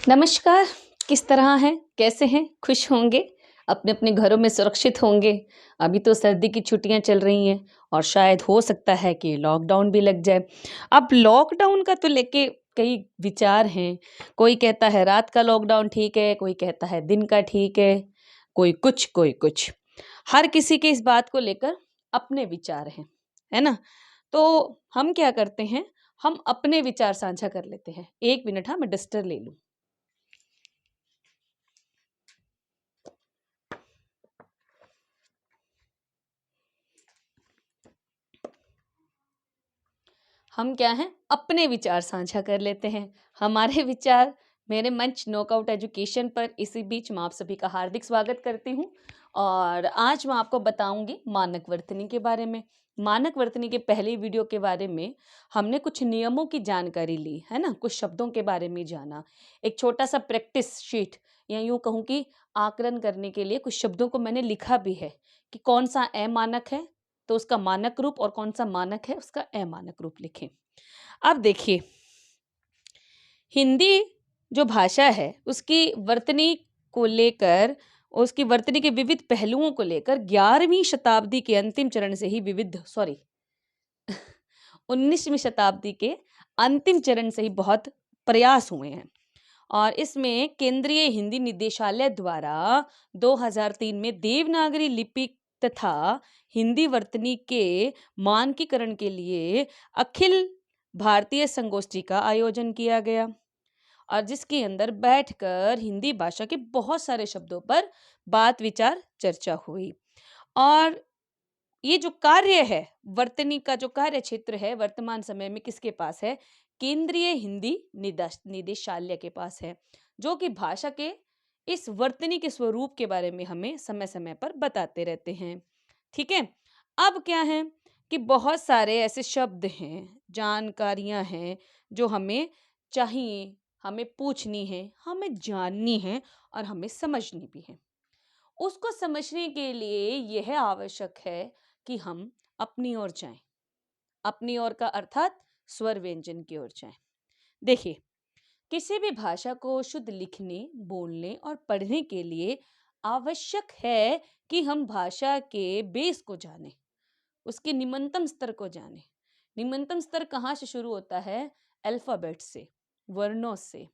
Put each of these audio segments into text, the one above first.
नमस्कार। किस तरह हैं? कैसे हैं? खुश होंगे? अपने अपने घरों में सुरक्षित होंगे। अभी तो सर्दी की छुट्टियां चल रही हैं और शायद हो सकता है कि लॉकडाउन भी लग जाए। अब लॉकडाउन का तो लेके कई विचार हैं। कोई कहता है रात का लॉकडाउन ठीक है, कोई कहता है दिन का ठीक है, कोई कुछ। हर किसी के इस बात को लेकर अपने विचार हैं, है ना? तो हम क्या करते हैं, हम अपने विचार साझा कर लेते हैं। 1 मिनट, हाँ, मैं डस्टर ले लूँ। हम क्या हैं, अपने विचार साझा कर लेते हैं। हमारे विचार मेरे मंच नॉकआउट एजुकेशन पर। इसी बीच मैं आप सभी का हार्दिक स्वागत करती हूँ और आज मैं आपको बताऊंगी मानक वर्तनी के बारे में। मानक वर्तनी के पहले वीडियो के बारे में हमने कुछ नियमों की जानकारी ली, है ना, कुछ शब्दों के बारे में जाना, एक छोटा सा प्रैक्टिस शीट या यूं कहूँ कि आकलन करने के लिए कुछ शब्दों को मैंने लिखा भी है कि कौन सा अमानक है तो उसका मानक रूप और कौन सा मानक है उसका अमानक रूप लिखें। अब देखिए, हिंदी जो भाषा है उसकी वर्तनी को लेकर, उसकी वर्तनी के विविध पहलुओं को लेकर 11वीं शताब्दी के अंतिम चरण से ही विविध 19वीं शताब्दी के अंतिम चरण से ही बहुत प्रयास हुए हैं और इसमें केंद्रीय हिंदी निदेशालय द्वारा 2003 में देवनागरी लिपि तथा हिंदी वर्तनी के मानकीकरण के लिए अखिल भारतीय संगोष्ठी का आयोजन किया गया और जिसके अंदर बैठकर हिंदी भाषा के बहुत सारे शब्दों पर बात विचार चर्चा हुई। और ये जो कार्य है, वर्तनी का जो कार्य क्षेत्र है वर्तमान समय में किसके पास है? केंद्रीय हिंदी निदेशालय के पास है, जो कि भाषा के इस वर्तनी के स्वरूप के बारे में हमें समय समय पर बताते रहते हैं। ठीक है। अब क्या है कि बहुत सारे ऐसे शब्द हैं, जानकारियां हैं जो हमें चाहिए, हमें पूछनी है, हमें जाननी है और हमें समझनी भी है। उसको समझने के लिए यह आवश्यक है कि हम अपनी ओर जाएं। अपनी ओर का अर्थात स्वर व्यंजन की ओर जाएं। देखिए, किसी भी भाषा को शुद्ध लिखने, बोलने और पढ़ने के लिए आवश्यक है कि हम भाषा के बेस को जानें, उसके निम्नतम स्तर को जानें। निम्नतम स्तर कहाँ से शुरू होता है? अल्फाबेट से, वर्णों से।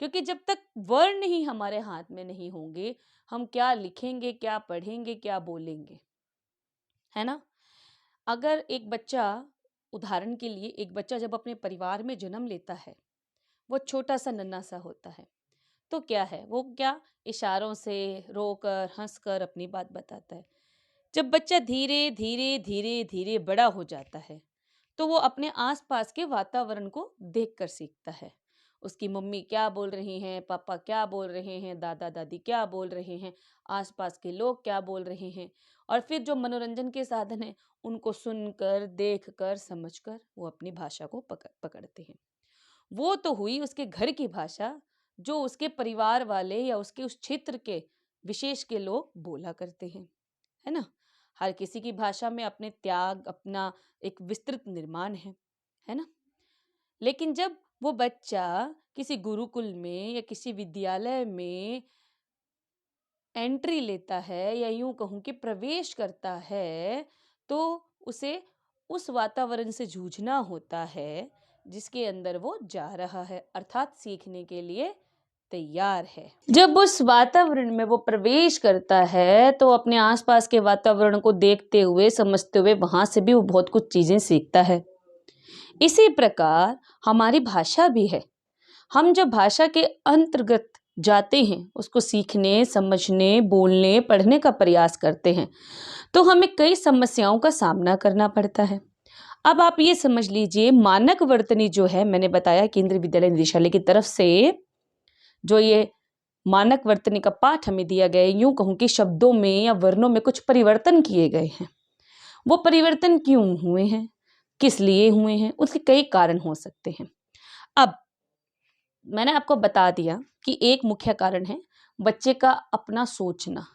क्योंकि जब तक वर्ण ही हमारे हाथ में नहीं होंगे, हम क्या लिखेंगे, क्या पढ़ेंगे, क्या बोलेंगे, है ना? अगर एक बच्चा, उदाहरण के लिए एक बच्चा जब अपने परिवार में जन्म लेता है, वो छोटा सा नन्हा सा होता है, तो क्या है, वो क्या इशारों से, रोकर, हंसकर अपनी बात बताता है। जब बच्चा धीरे धीरे धीरे धीरे बड़ा हो जाता है तो वो अपने आसपास के वातावरण को देखकर सीखता है। उसकी मम्मी क्या बोल रही हैं, पापा क्या बोल रहे हैं, दादा दादी क्या बोल रहे हैं, आसपास के लोग क्या बोल रहे हैं, और फिर जो मनोरंजन के साधन हैं उनको सुनकर, देखकर, समझकर वो अपनी भाषा को पकड़ते हैं। वो तो हुई उसके घर की भाषा, जो उसके परिवार वाले या उसके उस क्षेत्र के विशेष के लोग बोला करते हैं, है ना? हर किसी की भाषा में अपने त्याग, अपना एक विस्तृत निर्माण है ना? लेकिन जब वो बच्चा किसी गुरुकुल में या किसी विद्यालय में एंट्री लेता है या यूं कहूं कि प्रवेश करता है, तो उसे उस वातावरण से जूझना होता है जिसके अंदर वो जा रहा है, अर्थात सीखने के लिए तैयार है। जब उस वातावरण में वो प्रवेश करता है तो अपने आसपास के वातावरण को देखते हुए, समझते हुए वहां से भी वो बहुत कुछ चीजें सीखता है। इसी प्रकार हमारी भाषा भी है। हम जब भाषा के अंतर्गत जाते हैं, उसको सीखने, समझने, बोलने, पढ़ने का प्रयास करते हैं, तो हमें कई समस्याओं का सामना करना पड़ता है। अब आप ये समझ लीजिए, मानक वर्तनी जो है, मैंने बताया केंद्रीय विद्यालय निदेशालय की तरफ से जो ये मानक वर्तनी का पाठ हमें दिया गया है, यूं कहूं कि शब्दों में या वर्णों में कुछ परिवर्तन किए गए हैं। वो परिवर्तन क्यों हुए हैं, किस लिए हुए हैं, उसके कई कारण हो सकते हैं। अब मैंने आपको बता दिया कि एक मुख्य कारण है बच्चे का अपना सोचना,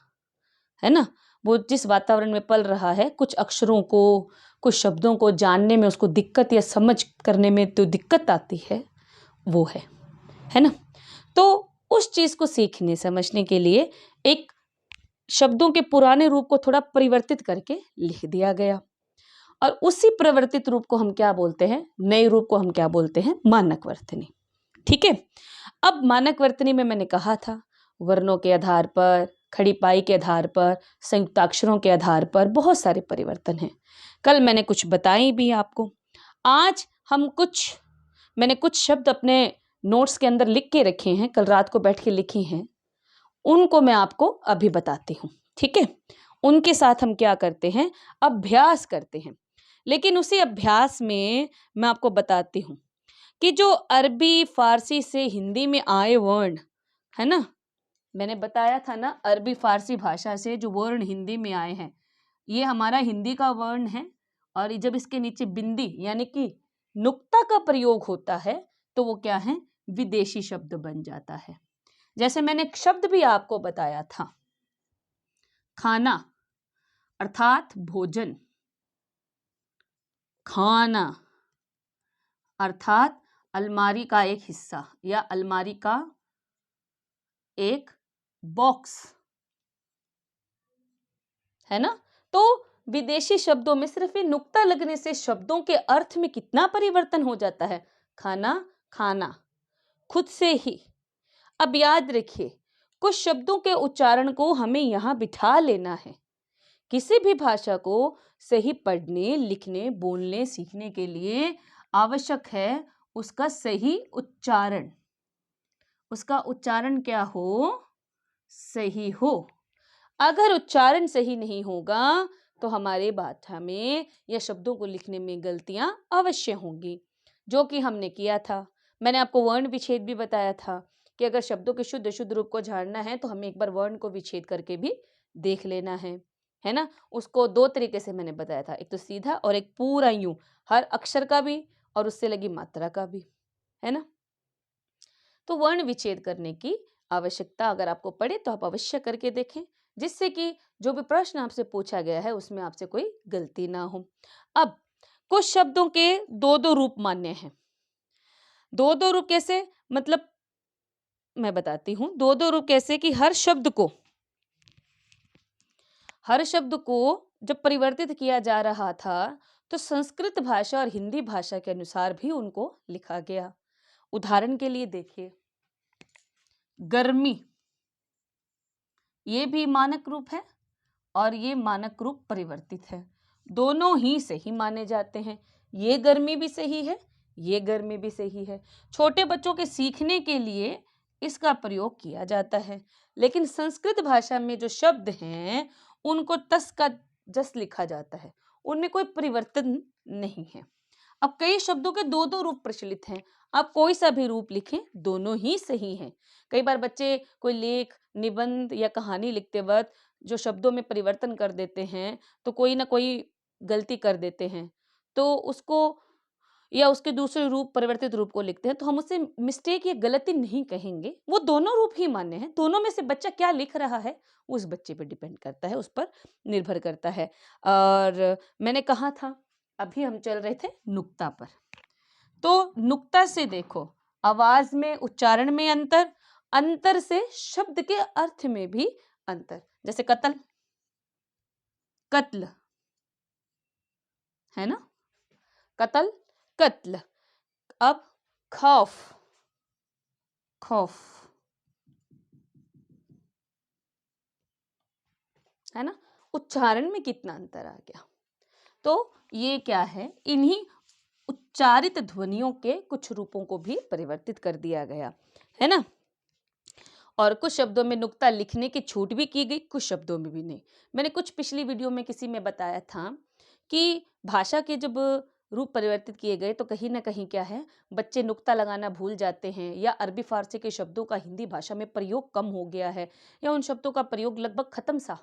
है ना? वो जिस वातावरण में पल रहा है, कुछ अक्षरों को, कुछ शब्दों को जानने में उसको दिक्कत या समझ करने में तो दिक्कत आती है, वो है ना? तो उस चीज को सीखने समझने के लिए एक शब्दों के पुराने रूप को थोड़ा परिवर्तित करके लिख दिया गया, और उसी परिवर्तित रूप को हम क्या बोलते हैं, नए रूप को हम क्या बोलते हैं, मानक वर्तनी। ठीक है। अब मानक वर्तनी में मैंने कहा था वर्णों के आधार पर, खड़ी पाई के आधार पर, संयुक्ताक्षरों के आधार पर बहुत सारे परिवर्तन हैं। कल मैंने कुछ बताई भी आपको। आज मैंने कुछ शब्द अपने नोट्स के अंदर लिख के रखे हैं, कल रात को बैठ के लिखे हैं, उनको मैं आपको अभी बताती हूँ। ठीक है। उनके साथ हम क्या करते हैं, अभ्यास करते हैं। लेकिन उसी अभ्यास में मैं आपको बताती हूँ कि जो अरबी फारसी से हिंदी में आए वर्ण है ना, मैंने बताया था ना, अरबी फारसी भाषा से जो वर्ण हिंदी में आए हैं, ये हमारा हिंदी का वर्ण है, और जब इसके नीचे बिंदी यानी कि नुक्ता का प्रयोग होता है तो वो क्या है, विदेशी शब्द बन जाता है। जैसे मैंने एक शब्द भी आपको बताया था, खाना अर्थात भोजन, खाना अर्थात अलमारी का एक हिस्सा या अलमारी का एक बॉक्स, है ना। तो विदेशी शब्दों में सिर्फ ये नुक्ता लगने से शब्दों के अर्थ में कितना परिवर्तन हो जाता है, खाना खाना खुद से ही। अब याद रखिए, कुछ शब्दों के उच्चारण को हमें यहां बिठा लेना है। किसी भी भाषा को सही पढ़ने, लिखने, बोलने, सीखने के लिए आवश्यक है उसका सही उच्चारण। उसका उच्चारण क्या हो, सही हो। अगर उच्चारण सही नहीं होगा तो हमारे भाषा में या शब्दों को लिखने में गलतियां अवश्य होंगी, जो कि हमने किया था। मैंने आपको वर्ण विच्छेद भी बताया था कि अगर शब्दों के शुद्ध शुद्ध रूप को जानना है तो हमें एक बार वर्ण को विच्छेद करके भी देख लेना है ना। उसको दो तरीके से मैंने बताया था, एक तो सीधा और एक पूरा यूं, हर अक्षर का भी और उससे लगी मात्रा का भी, है ना। तो वर्ण विच्छेद करने की आवश्यकता अगर आपको पड़े तो आप अवश्य करके देखें, जिससे कि जो भी प्रश्न आपसे पूछा गया है उसमें आपसे कोई गलती ना हो। अब कुछ शब्दों के दो दो रूप मान्य हैं। दो दो रूप कैसे, मतलब मैं बताती हूं। दो दो रूप कैसे कि हर शब्द को जब परिवर्तित किया जा रहा था तो संस्कृत भाषा और हिंदी भाषा के अनुसार भी उनको लिखा गया। उदाहरण के लिए देखिए, गर्मी, ये भी मानक रूप है और ये मानक रूप परिवर्तित है। दोनों ही सही माने जाते हैं। ये गर्मी भी सही है, ये गर्मी भी सही है। छोटे बच्चों के सीखने के लिए इसका प्रयोग किया जाता है। लेकिन संस्कृत भाषा में जो शब्द हैं उनको तस का जस लिखा जाता है, उनमें कोई परिवर्तन नहीं है। अब कई शब्दों के दो दो रूप प्रचलित हैं। आप कोई सा भी रूप लिखें, दोनों ही सही हैं। कई बार बच्चे कोई लेख, निबंध या कहानी लिखते वक्त जो शब्दों में परिवर्तन कर देते हैं तो कोई ना कोई गलती कर देते हैं, तो उसको या उसके दूसरे रूप, परिवर्तित रूप को लिखते हैं, तो हम उसे मिस्टेक या गलती नहीं कहेंगे। वो दोनों रूप ही मान्य हैं। दोनों में से बच्चा क्या लिख रहा है उस बच्चे पे डिपेंड करता है, उस पर निर्भर करता है। और मैंने कहा था, अभी हम चल रहे थे नुक्ता पर, तो नुक्ता से देखो आवाज में, उच्चारण में अंतर, अंतर से शब्द के अर्थ में भी अंतर। जैसे कत्ल, कत्ल, है ना, कत्ल, कत्ल। अब खौफ, खौफ, है ना। उच्चारण में कितना अंतर आ गया। तो ये क्या है, इन्हीं उच्चारित ध्वनियों के कुछ रूपों को भी परिवर्तित कर दिया गया, है ना। और कुछ शब्दों में नुक्ता लिखने की छूट भी की गई, कुछ शब्दों में भी नहीं। मैंने कुछ पिछली वीडियो में किसी में बताया था कि भाषा के जब रूप परिवर्तित किए गए तो कहीं ना कहीं क्या है, बच्चे नुक्ता लगाना भूल जाते हैं, या अरबी फारसी के शब्दों का हिंदी भाषा में प्रयोग कम हो गया है, या उन शब्दों का प्रयोग लगभग खत्म सा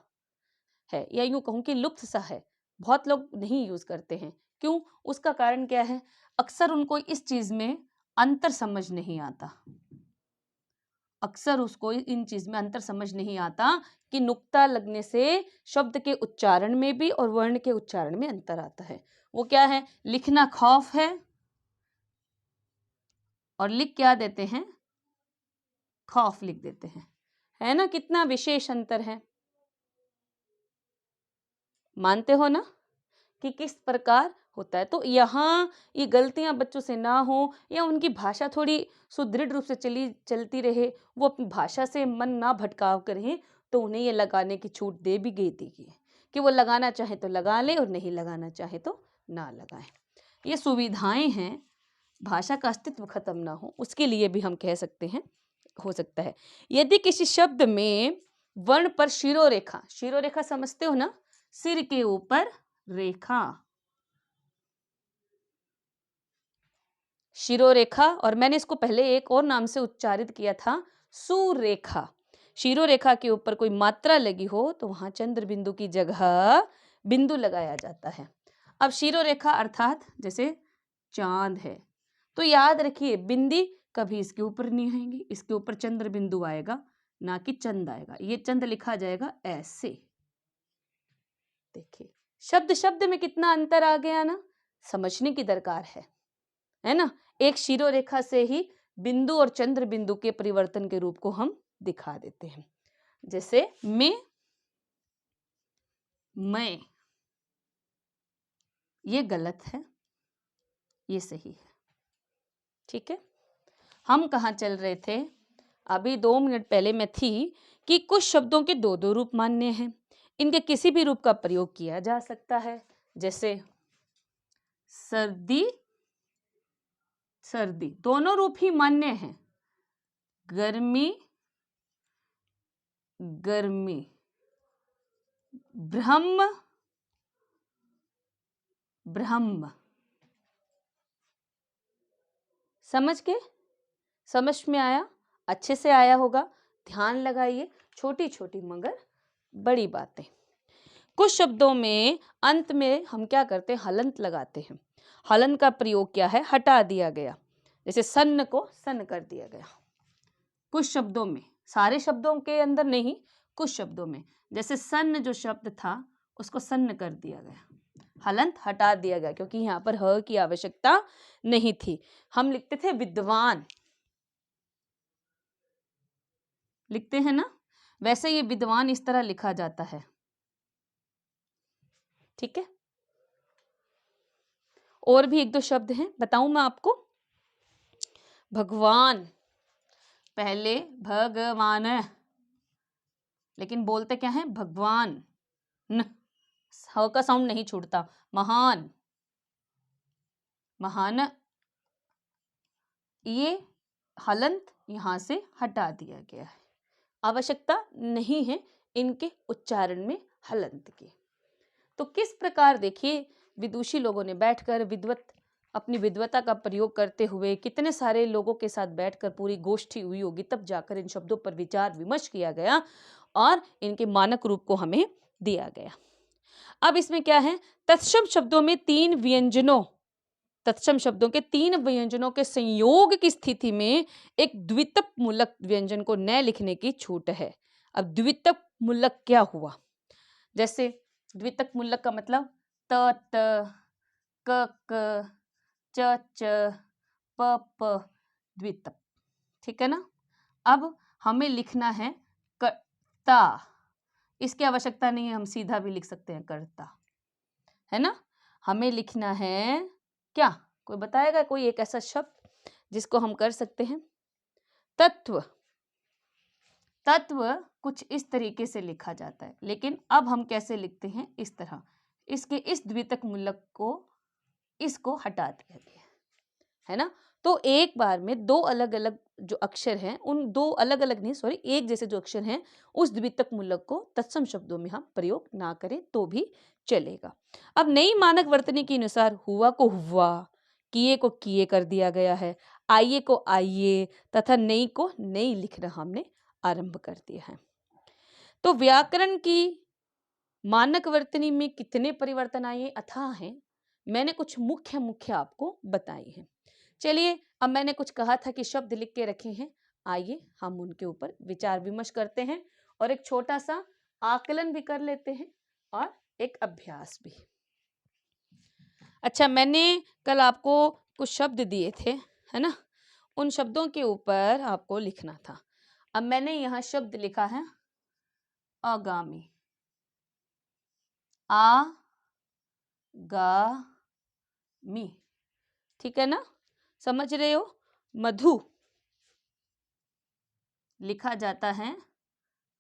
है, या यूं कहूं कि लुप्त सा है। बहुत लोग नहीं यूज करते हैं। क्यों? उसका कारण क्या है, अक्सर उनको इस चीज में अंतर समझ नहीं आता। अक्सर उसको इन चीज में अंतर समझ नहीं आता कि नुक्ता लगने से शब्द के उच्चारण में भी और वर्ण के उच्चारण में अंतर आता है। वो क्या है, लिखना खौफ है और लिख क्या देते हैं, खौफ लिख देते हैं, है ना। कितना विशेष अंतर है, मानते हो ना कि किस प्रकार होता है। तो यहाँ ये गलतियां बच्चों से ना हो, या उनकी भाषा थोड़ी सुदृढ़ रूप से चलती रहे, वो अपनी भाषा से मन ना भटकाव करें, तो उन्हें ये लगाने की छूट दे भी गई थी कि वो लगाना चाहे तो लगा ले और नहीं लगाना चाहे तो ना लगाएं। ये सुविधाएं हैं, भाषा का अस्तित्व खत्म ना हो उसके लिए भी हम कह सकते हैं, हो सकता है। यदि किसी शब्द में वर्ण पर शिरोरेखा, शिरोरेखा समझते हो ना, सिर के ऊपर रेखा, शिरोरेखा, और मैंने इसको पहले एक और नाम से उच्चारित किया था, सुरेखा। शिरोरेखा के ऊपर कोई मात्रा लगी हो तो वहां चंद्र बिंदु की जगह बिंदु लगाया जाता है। अब शिरोरेखा अर्थात जैसे चांद है, तो याद रखिए बिंदी कभी इसके ऊपर नहीं आएंगी, इसके ऊपर चंद्र बिंदु आएगा, ना कि चंद आएगा। ये चंद लिखा जाएगा ऐसे। देखिए शब्द शब्द में कितना अंतर आ गया ना, समझने की दरकार है ना। एक शिरोरेखा से ही बिंदु और चंद्र बिंदु के परिवर्तन के रूप को हम दिखा देते हैं। जैसे मैं, ये गलत है, ये सही है। ठीक है, हम कहाँ चल रहे थे, अभी 2 मिनट पहले मैं थी कि कुछ शब्दों के दो दो रूप मान्य हैं, इनके किसी भी रूप का प्रयोग किया जा सकता है। जैसे सर्दी, सर्दी दोनों रूप ही मान्य हैं। गर्मी, गर्मी, ब्रह्म, ब्रह्म। समझ में आया, अच्छे से आया होगा, ध्यान लगाइए। छोटी छोटी मगर बड़ी बातें। कुछ शब्दों में अंत में हम क्या करते हैं, हलंत लगाते हैं। हलन का प्रयोग क्या है, हटा दिया गया, जैसे सन्न को सन कर दिया गया। कुछ शब्दों में, सारे शब्दों के अंदर नहीं, कुछ शब्दों में, जैसे सन्न जो शब्द था उसको सन्न कर दिया गया, हलंत हटा दिया गया, क्योंकि यहाँ पर ह की आवश्यकता नहीं थी। हम लिखते थे विद्वान, लिखते हैं ना, वैसे ये विद्वान इस तरह लिखा जाता है। ठीक है, और भी एक दो शब्द हैं, बताऊं मैं आपको। भगवान, पहले भगवान, लेकिन बोलते क्या है, भगवान, न ह का साउंड नहीं छूटता। महान, महान, ये हलंत यहां से हटा दिया गया है, आवश्यकता नहीं है इनके उच्चारण में हलंत की। तो किस प्रकार देखिए विदुषी लोगों ने बैठकर अपनी विद्वता का प्रयोग करते हुए, कितने सारे लोगों के साथ बैठकर पूरी गोष्ठी हुई होगी, तब जाकर इन शब्दों पर विचार विमर्श किया गया और इनके मानक रूप को हमें दिया गया। अब इसमें क्या है, तत्सम शब्दों में 3 व्यंजनों, तत्सम शब्दों के 3 व्यंजनों के संयोग की स्थिति में एक द्वितक मूलक व्यंजन को न लिखने की छूट है। अब द्वितक मूलक क्या हुआ, जैसे द्वितक मूलक का मतलब त, क, च, प, द्वितक। ठीक है ना। अब हमें लिखना है कर्ता, इसकी आवश्यकता नहीं है, हम सीधा भी लिख सकते हैं कर्ता, है ना। हमें लिखना है क्या, कोई बताएगा कोई एक ऐसा शब्द जिसको हम कर सकते हैं, तत्व। तत्व कुछ इस तरीके से लिखा जाता है, लेकिन अब हम कैसे लिखते हैं, इस तरह, इसके इस द्वितक मूलक को, इसको हटा दिया गया है ना। तो एक बार में दो अलग अलग जो अक्षर हैं, उन दो अलग अलग नहीं, सॉरी, एक जैसे जो अक्षर हैं, उस द्वितक मूलक को तत्सम शब्दों में हम प्रयोग ना करें तो भी चलेगा। अब नई मानक वर्तनी के अनुसार हुआ को हुआ, किए को किए कर दिया गया है, आइए को आइए तथा नई को नई लिखना हमने आरंभ कर दिया है। तो व्याकरण की मानक वर्तनी में कितने परिवर्तन आए अथाह हैं, मैंने कुछ मुख्य मुख्य आपको बताए हैं। चलिए, अब मैंने कुछ कहा था कि शब्द लिख के रखे हैं, आइए हम उनके ऊपर विचार विमर्श करते हैं और एक छोटा सा आकलन भी कर लेते हैं और एक अभ्यास भी। अच्छा, मैंने कल आपको कुछ शब्द दिए थे, है ना, उन शब्दों के ऊपर आपको लिखना था। अब मैंने यहाँ शब्द लिखा है आगामी, आ गा मी, ठीक है ना, समझ रहे हो। मधु लिखा जाता है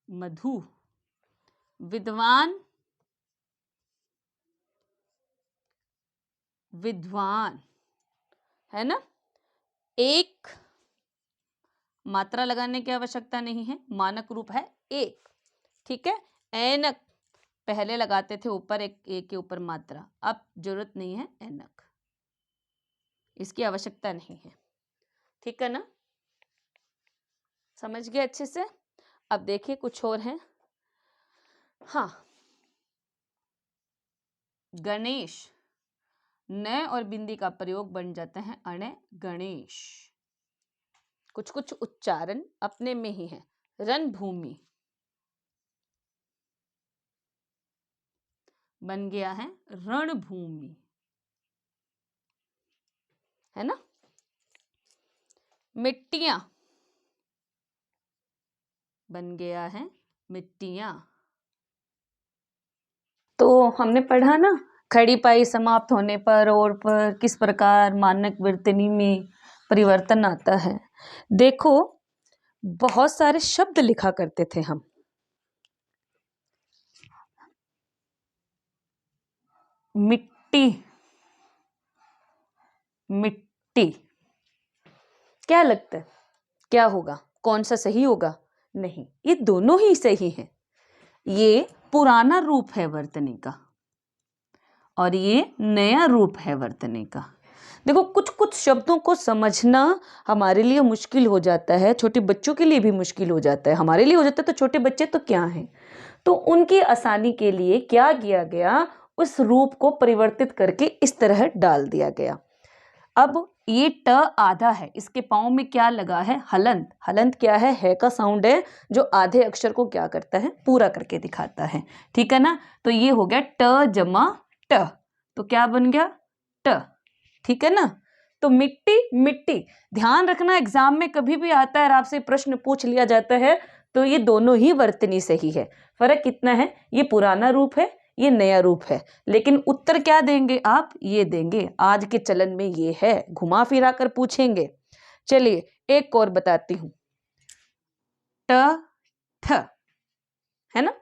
मधु, विद्वान विद्वान, है ना। एक मात्रा लगाने की आवश्यकता नहीं है, मानक रूप है एक, ठीक है। ऐनक पहले लगाते थे ऊपर एक के ऊपर मात्रा, अब जरूरत नहीं है ऐनक, इसकी आवश्यकता नहीं है, ठीक है ना, समझ गए अच्छे से। अब देखिए कुछ और है। हाँ, गणेश, न और बिंदी का प्रयोग बन जाते हैं अणे गणेश। कुछ कुछ उच्चारण अपने में ही है। रणभूमि बन गया है रणभूमि, है ना। मिट्टियां बन गया है मिट्टियां। तो हमने पढ़ा ना खड़ी पाई समाप्त होने पर और पर किस प्रकार मानक वर्तनी में परिवर्तन आता है। देखो बहुत सारे शब्द लिखा करते थे हम, मिट्टी मिट्टी, क्या लगता है क्या होगा, कौन सा सही होगा? नहीं, ये दोनों ही सही हैं। ये पुराना रूप है वर्तनी का और ये नया रूप है वर्तनी का। देखो कुछ कुछ शब्दों को समझना हमारे लिए मुश्किल हो जाता है, छोटे बच्चों के लिए भी मुश्किल हो जाता है, हमारे लिए हो जाता है तो छोटे बच्चे तो क्या हैं। तो उनकी आसानी के लिए क्या किया गया, उस रूप को परिवर्तित करके इस तरह डाल दिया गया। अब ये ट आधा है, इसके पाँव में क्या लगा है, हलंत। हलंत क्या है का साउंड है जो आधे अक्षर को क्या करता है, पूरा करके दिखाता है, ठीक है ना। तो ये हो गया ट जमा ट, तो क्या बन गया ट, ठीक है ना। तो मिट्टी मिट्टी, ध्यान रखना एग्जाम में कभी भी आता है और आपसे प्रश्न पूछ लिया जाता है तो ये दोनों ही वर्तनी सही है। फर्क कितना है, ये पुराना रूप है ये नया रूप है, लेकिन उत्तर क्या देंगे आप, ये देंगे। आज के चलन में ये है, घुमा फिरा कर पूछेंगे। चलिए एक और बताती हूं, ट ठ, है ना।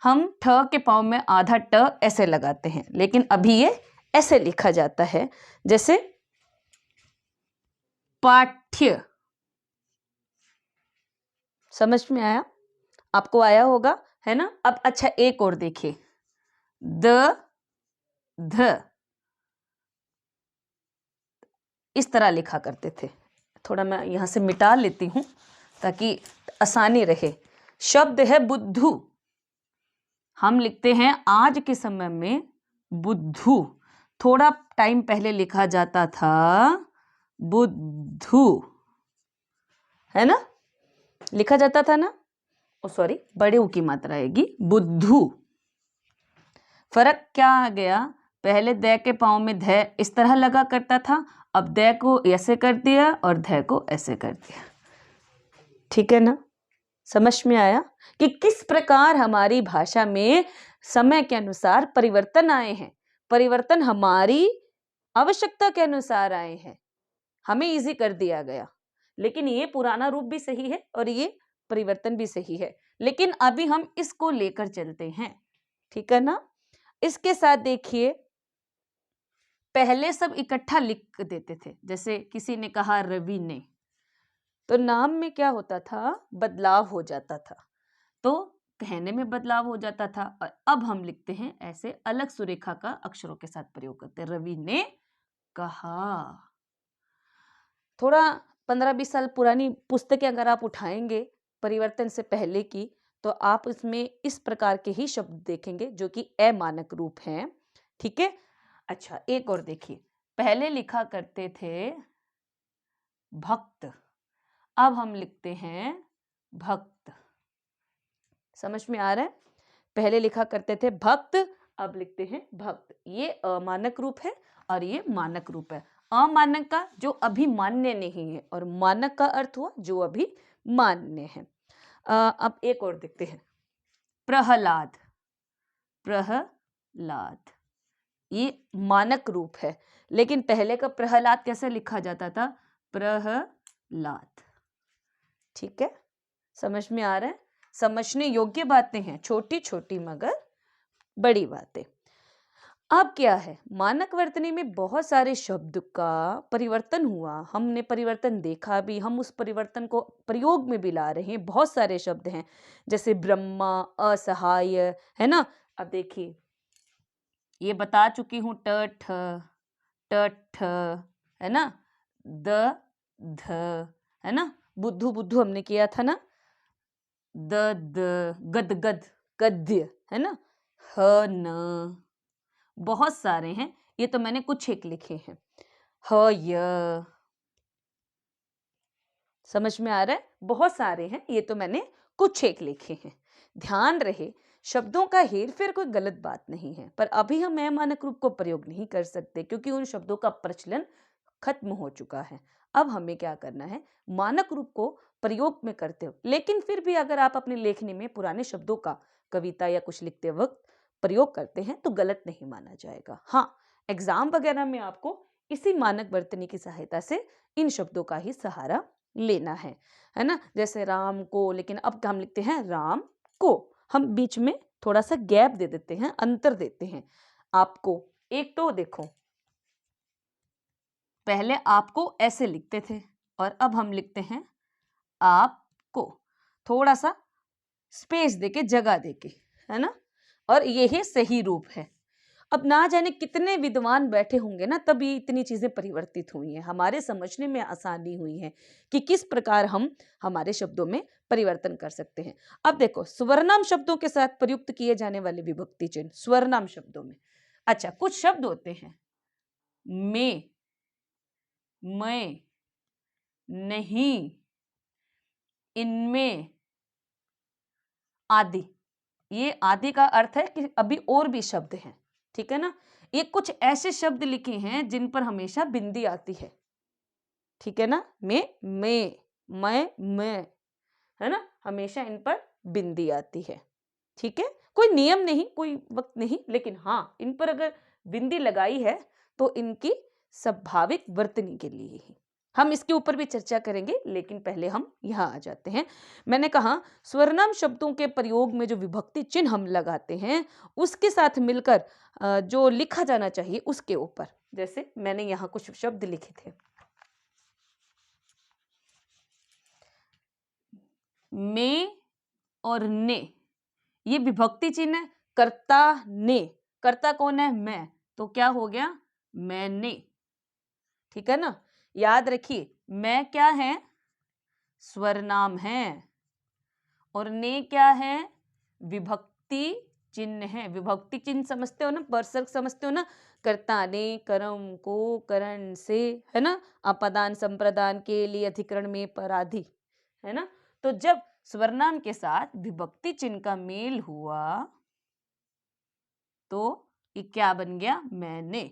हम ठ के पाँव में आधा ट ऐसे लगाते हैं, लेकिन अभी ये ऐसे लिखा जाता है जैसे पाठ्य। समझ में आया, आपको आया होगा, है ना। अब अच्छा एक और देखिए, द ध, इस तरह लिखा करते थे। थोड़ा मैं यहां से मिटा लेती हूं ताकि आसानी रहे। शब्द है बुद्धू, हम लिखते हैं आज के समय में बुद्धू, थोड़ा टाइम पहले लिखा जाता था बुद्धू, है ना, लिखा जाता था ना, ओ सॉरी बड़े ऊ की मात्रा आएगी बुद्धू। फर्क क्या आ गया, पहले द के पाँव में ध इस तरह लगा करता था, अब द को ऐसे कर दिया और ध को ऐसे कर दिया, ठीक है ना। समझ में आया कि किस प्रकार हमारी भाषा में समय के अनुसार परिवर्तन आए हैं। परिवर्तन हमारी आवश्यकता के अनुसार आए हैं, हमें इजी कर दिया गया, लेकिन ये पुराना रूप भी सही है और ये परिवर्तन भी सही है, लेकिन अभी हम इसको लेकर चलते हैं, ठीक है ना। इसके साथ देखिए, पहले सब इकट्ठा लिख देते थे, जैसे किसी ने कहा रवि ने, तो नाम में क्या होता था, बदलाव हो जाता था, तो कहने में बदलाव हो जाता था। और अब हम लिखते हैं ऐसे अलग सुरेखा का अक्षरों के साथ प्रयोग करते हैं, रवि ने कहा। थोड़ा 15-20 साल पुरानी पुस्तकें अगर आप उठाएंगे परिवर्तन से पहले की, तो आप इसमें इस प्रकार के ही शब्द देखेंगे जो कि अमानक रूप हैं, ठीक है। अच्छा एक और देखिए, पहले लिखा करते थे भक्त, अब हम लिखते हैं भक्त। समझ में आ रहा है, पहले लिखा करते थे भक्त, अब लिखते हैं भक्त। ये अमानक रूप है और ये मानक रूप है। अमानक का जो अभी मान्य नहीं है और मानक का अर्थ हुआ जो अभी मान्य है। अब एक और देखते हैं, प्रहलाद। प्रहलाद ये मानक रूप है, लेकिन पहले का प्रहलाद कैसे लिखा जाता था? प्रहलाद। ठीक है, समझ में आ रहा है? समझने योग्य बातें हैं, छोटी छोटी मगर बड़ी बातें। अब क्या है, मानक वर्तनी में बहुत सारे शब्द का परिवर्तन हुआ, हमने परिवर्तन देखा भी, हम उस परिवर्तन को प्रयोग में भी ला रहे हैं। बहुत सारे शब्द हैं, जैसे ब्रह्मा, असहाय, है ना। अब देखिए, ये बता चुकी हूं, ट है ना, ध है ना, बुद्धू बुद्धू हमने किया था ना, गद गद्य है ना, ह न, बहुत सारे हैं, ये तो मैंने कुछ एक लिखे हैं। य, समझ में आ रहा है? बहुत सारे हैं, ये तो मैंने कुछ एक लिखे हैं। ध्यान रहे, शब्दों का हेरफेर कोई गलत बात नहीं है, पर अभी हम मानक रूप को प्रयोग नहीं कर सकते क्योंकि उन शब्दों का प्रचलन खत्म हो चुका है। अब हमें क्या करना है, मानक रूप को प्रयोग में करते हो, लेकिन फिर भी अगर आप अपनी लेखनी में पुराने शब्दों का कविता या कुछ लिखते वक्त प्रयोग करते हैं तो गलत नहीं माना जाएगा। हाँ, एग्जाम वगैरह में आपको इसी मानक वर्तनी की सहायता से इन शब्दों का ही सहारा लेना है ना। जैसे राम को, लेकिन अब हम लिखते हैं राम को, हम बीच में थोड़ा सा गैप दे देते हैं, अंतर देते हैं। आपको एक तो देखो, पहले आपको ऐसे लिखते थे और अब हम लिखते हैं आपको, थोड़ा सा स्पेस देके, जगह देके, है ना, और यही सही रूप है। अब ना जाने कितने विद्वान बैठे होंगे ना, तभी इतनी चीजें परिवर्तित हुई हैं, हमारे समझने में आसानी हुई है कि किस प्रकार हम हमारे शब्दों में परिवर्तन कर सकते हैं। अब देखो, स्वरनाम शब्दों के साथ प्रयुक्त किए जाने वाले विभक्ति चिन्ह स्वरनाम शब्दों में, अच्छा कुछ शब्द होते हैं, में, मैं, नहीं, इनमें, आदि। ये आदि का अर्थ है कि अभी और भी शब्द हैं, ठीक है ना। ये कुछ ऐसे शब्द लिखे हैं जिन पर हमेशा बिंदी आती है, ठीक है ना, मैं, है ना, हमेशा इन पर बिंदी आती है, ठीक है। कोई नियम नहीं, कोई वक्त नहीं, लेकिन हाँ, इन पर अगर बिंदी लगाई है तो इनकी स्वाभाविक वर्तनी के लिए ही। हम इसके ऊपर भी चर्चा करेंगे, लेकिन पहले हम यहाँ आ जाते हैं। मैंने कहा स्वरनाम शब्दों के प्रयोग में जो विभक्ति चिन्ह हम लगाते हैं उसके साथ मिलकर जो लिखा जाना चाहिए उसके ऊपर, जैसे मैंने यहाँ कुछ शब्द लिखे थे, में और ने, ये विभक्ति चिन्ह है। कर्ता ने, कर्ता कौन है? मैं, तो क्या हो गया? मैंने, ठीक है ना। याद रखिए, मैं क्या है? स्वरनाम है, और ने क्या है? विभक्ति चिन्ह है। विभक्ति चिन्ह समझते हो ना, परसर्ग समझते हो ना, कर्ता ने कर्म को करण से, है ना, अपदान संप्रदान के लिए अधिकरण में पराधि, है ना। तो जब स्वरनाम के साथ विभक्ति चिन्ह का मेल हुआ तो ये क्या बन गया? मैंने।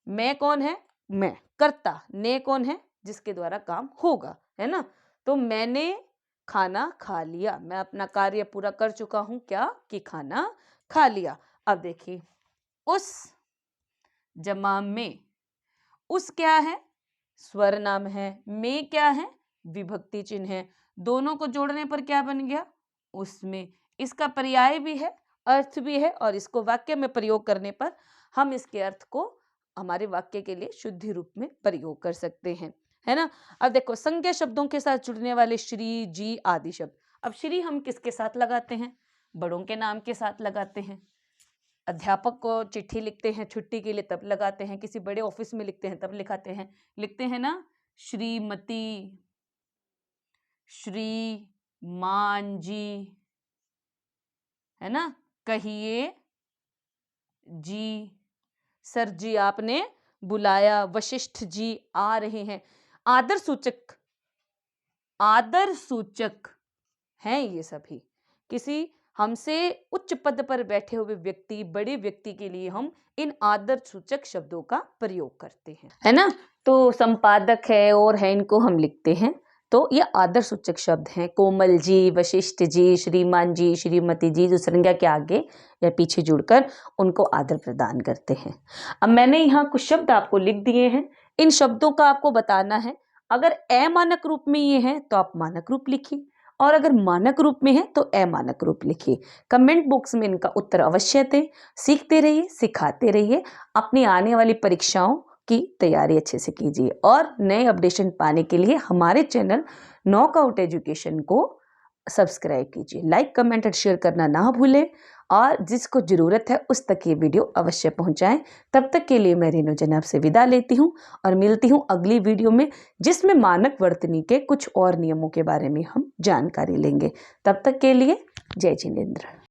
मैं कौन है? मैं, कर्ता। ने कौन है? जिसके द्वारा काम होगा, है ना। तो मैंने खाना खा लिया, मैं अपना कार्य पूरा कर चुका हूं, क्या? कि खाना खा लिया। अब देखिए, उस जमा में, उस क्या है? स्वर नाम है, में क्या है? विभक्ति चिन्ह है। दोनों को जोड़ने पर क्या बन गया? उसमें। इसका पर्याय भी है, अर्थ भी है, और इसको वाक्य में प्रयोग करने पर हम इसके अर्थ को हमारे वाक्य के लिए शुद्धि रूप में प्रयोग कर सकते हैं, है ना। अब देखो, संज्ञा शब्दों के साथ जुड़ने वाले श्री, जी आदि शब्द। अब श्री हम किसके साथ लगाते हैं? बड़ों के नाम के साथ लगाते हैं। अध्यापक को चिट्ठी लिखते हैं छुट्टी के लिए तब लगाते हैं, किसी बड़े ऑफिस में लिखते हैं तब लिखते हैं ना, श्रीमती, श्रीमान जी, है ना, कहिए जी, सर जी आपने बुलाया, वशिष्ठ जी आ रहे हैं। आदर सूचक हैं ये सभी। किसी हमसे उच्च पद पर बैठे हुए व्यक्ति, बड़े व्यक्ति के लिए हम इन आदर सूचक शब्दों का प्रयोग करते हैं, है ना। तो संपादक है और है, इनको हम लिखते हैं तो ये आदर सूचक शब्द हैं। कोमल जी, वशिष्ठ जी, श्रीमान जी, श्रीमती जी जो संज्ञा के आगे या पीछे जुड़कर उनको आदर प्रदान करते हैं। अब मैंने यहाँ कुछ शब्द आपको लिख दिए हैं, इन शब्दों का आपको बताना है। अगर अमानक रूप में ये है तो आप मानक रूप लिखिए, और अगर मानक रूप में है तो अमानक रूप लिखिए। कमेंट बॉक्स में इनका उत्तर अवश्य दें। सीखते रहिए, सिखाते रहिए, अपनी आने वाली परीक्षाओं की तैयारी अच्छे से कीजिए, और नए अपडेशन पाने के लिए हमारे चैनल नॉकआउट एजुकेशन को सब्सक्राइब कीजिए। लाइक, कमेंट और शेयर करना ना भूलें, और जिसको ज़रूरत है उस तक ये वीडियो अवश्य पहुंचाएं। तब तक के लिए मैं रेणु जैन आपसे विदा लेती हूं और मिलती हूं अगली वीडियो में, जिसमें मानक वर्तनी के कुछ और नियमों के बारे में हम जानकारी लेंगे। तब तक के लिए जय जिनेंद्र।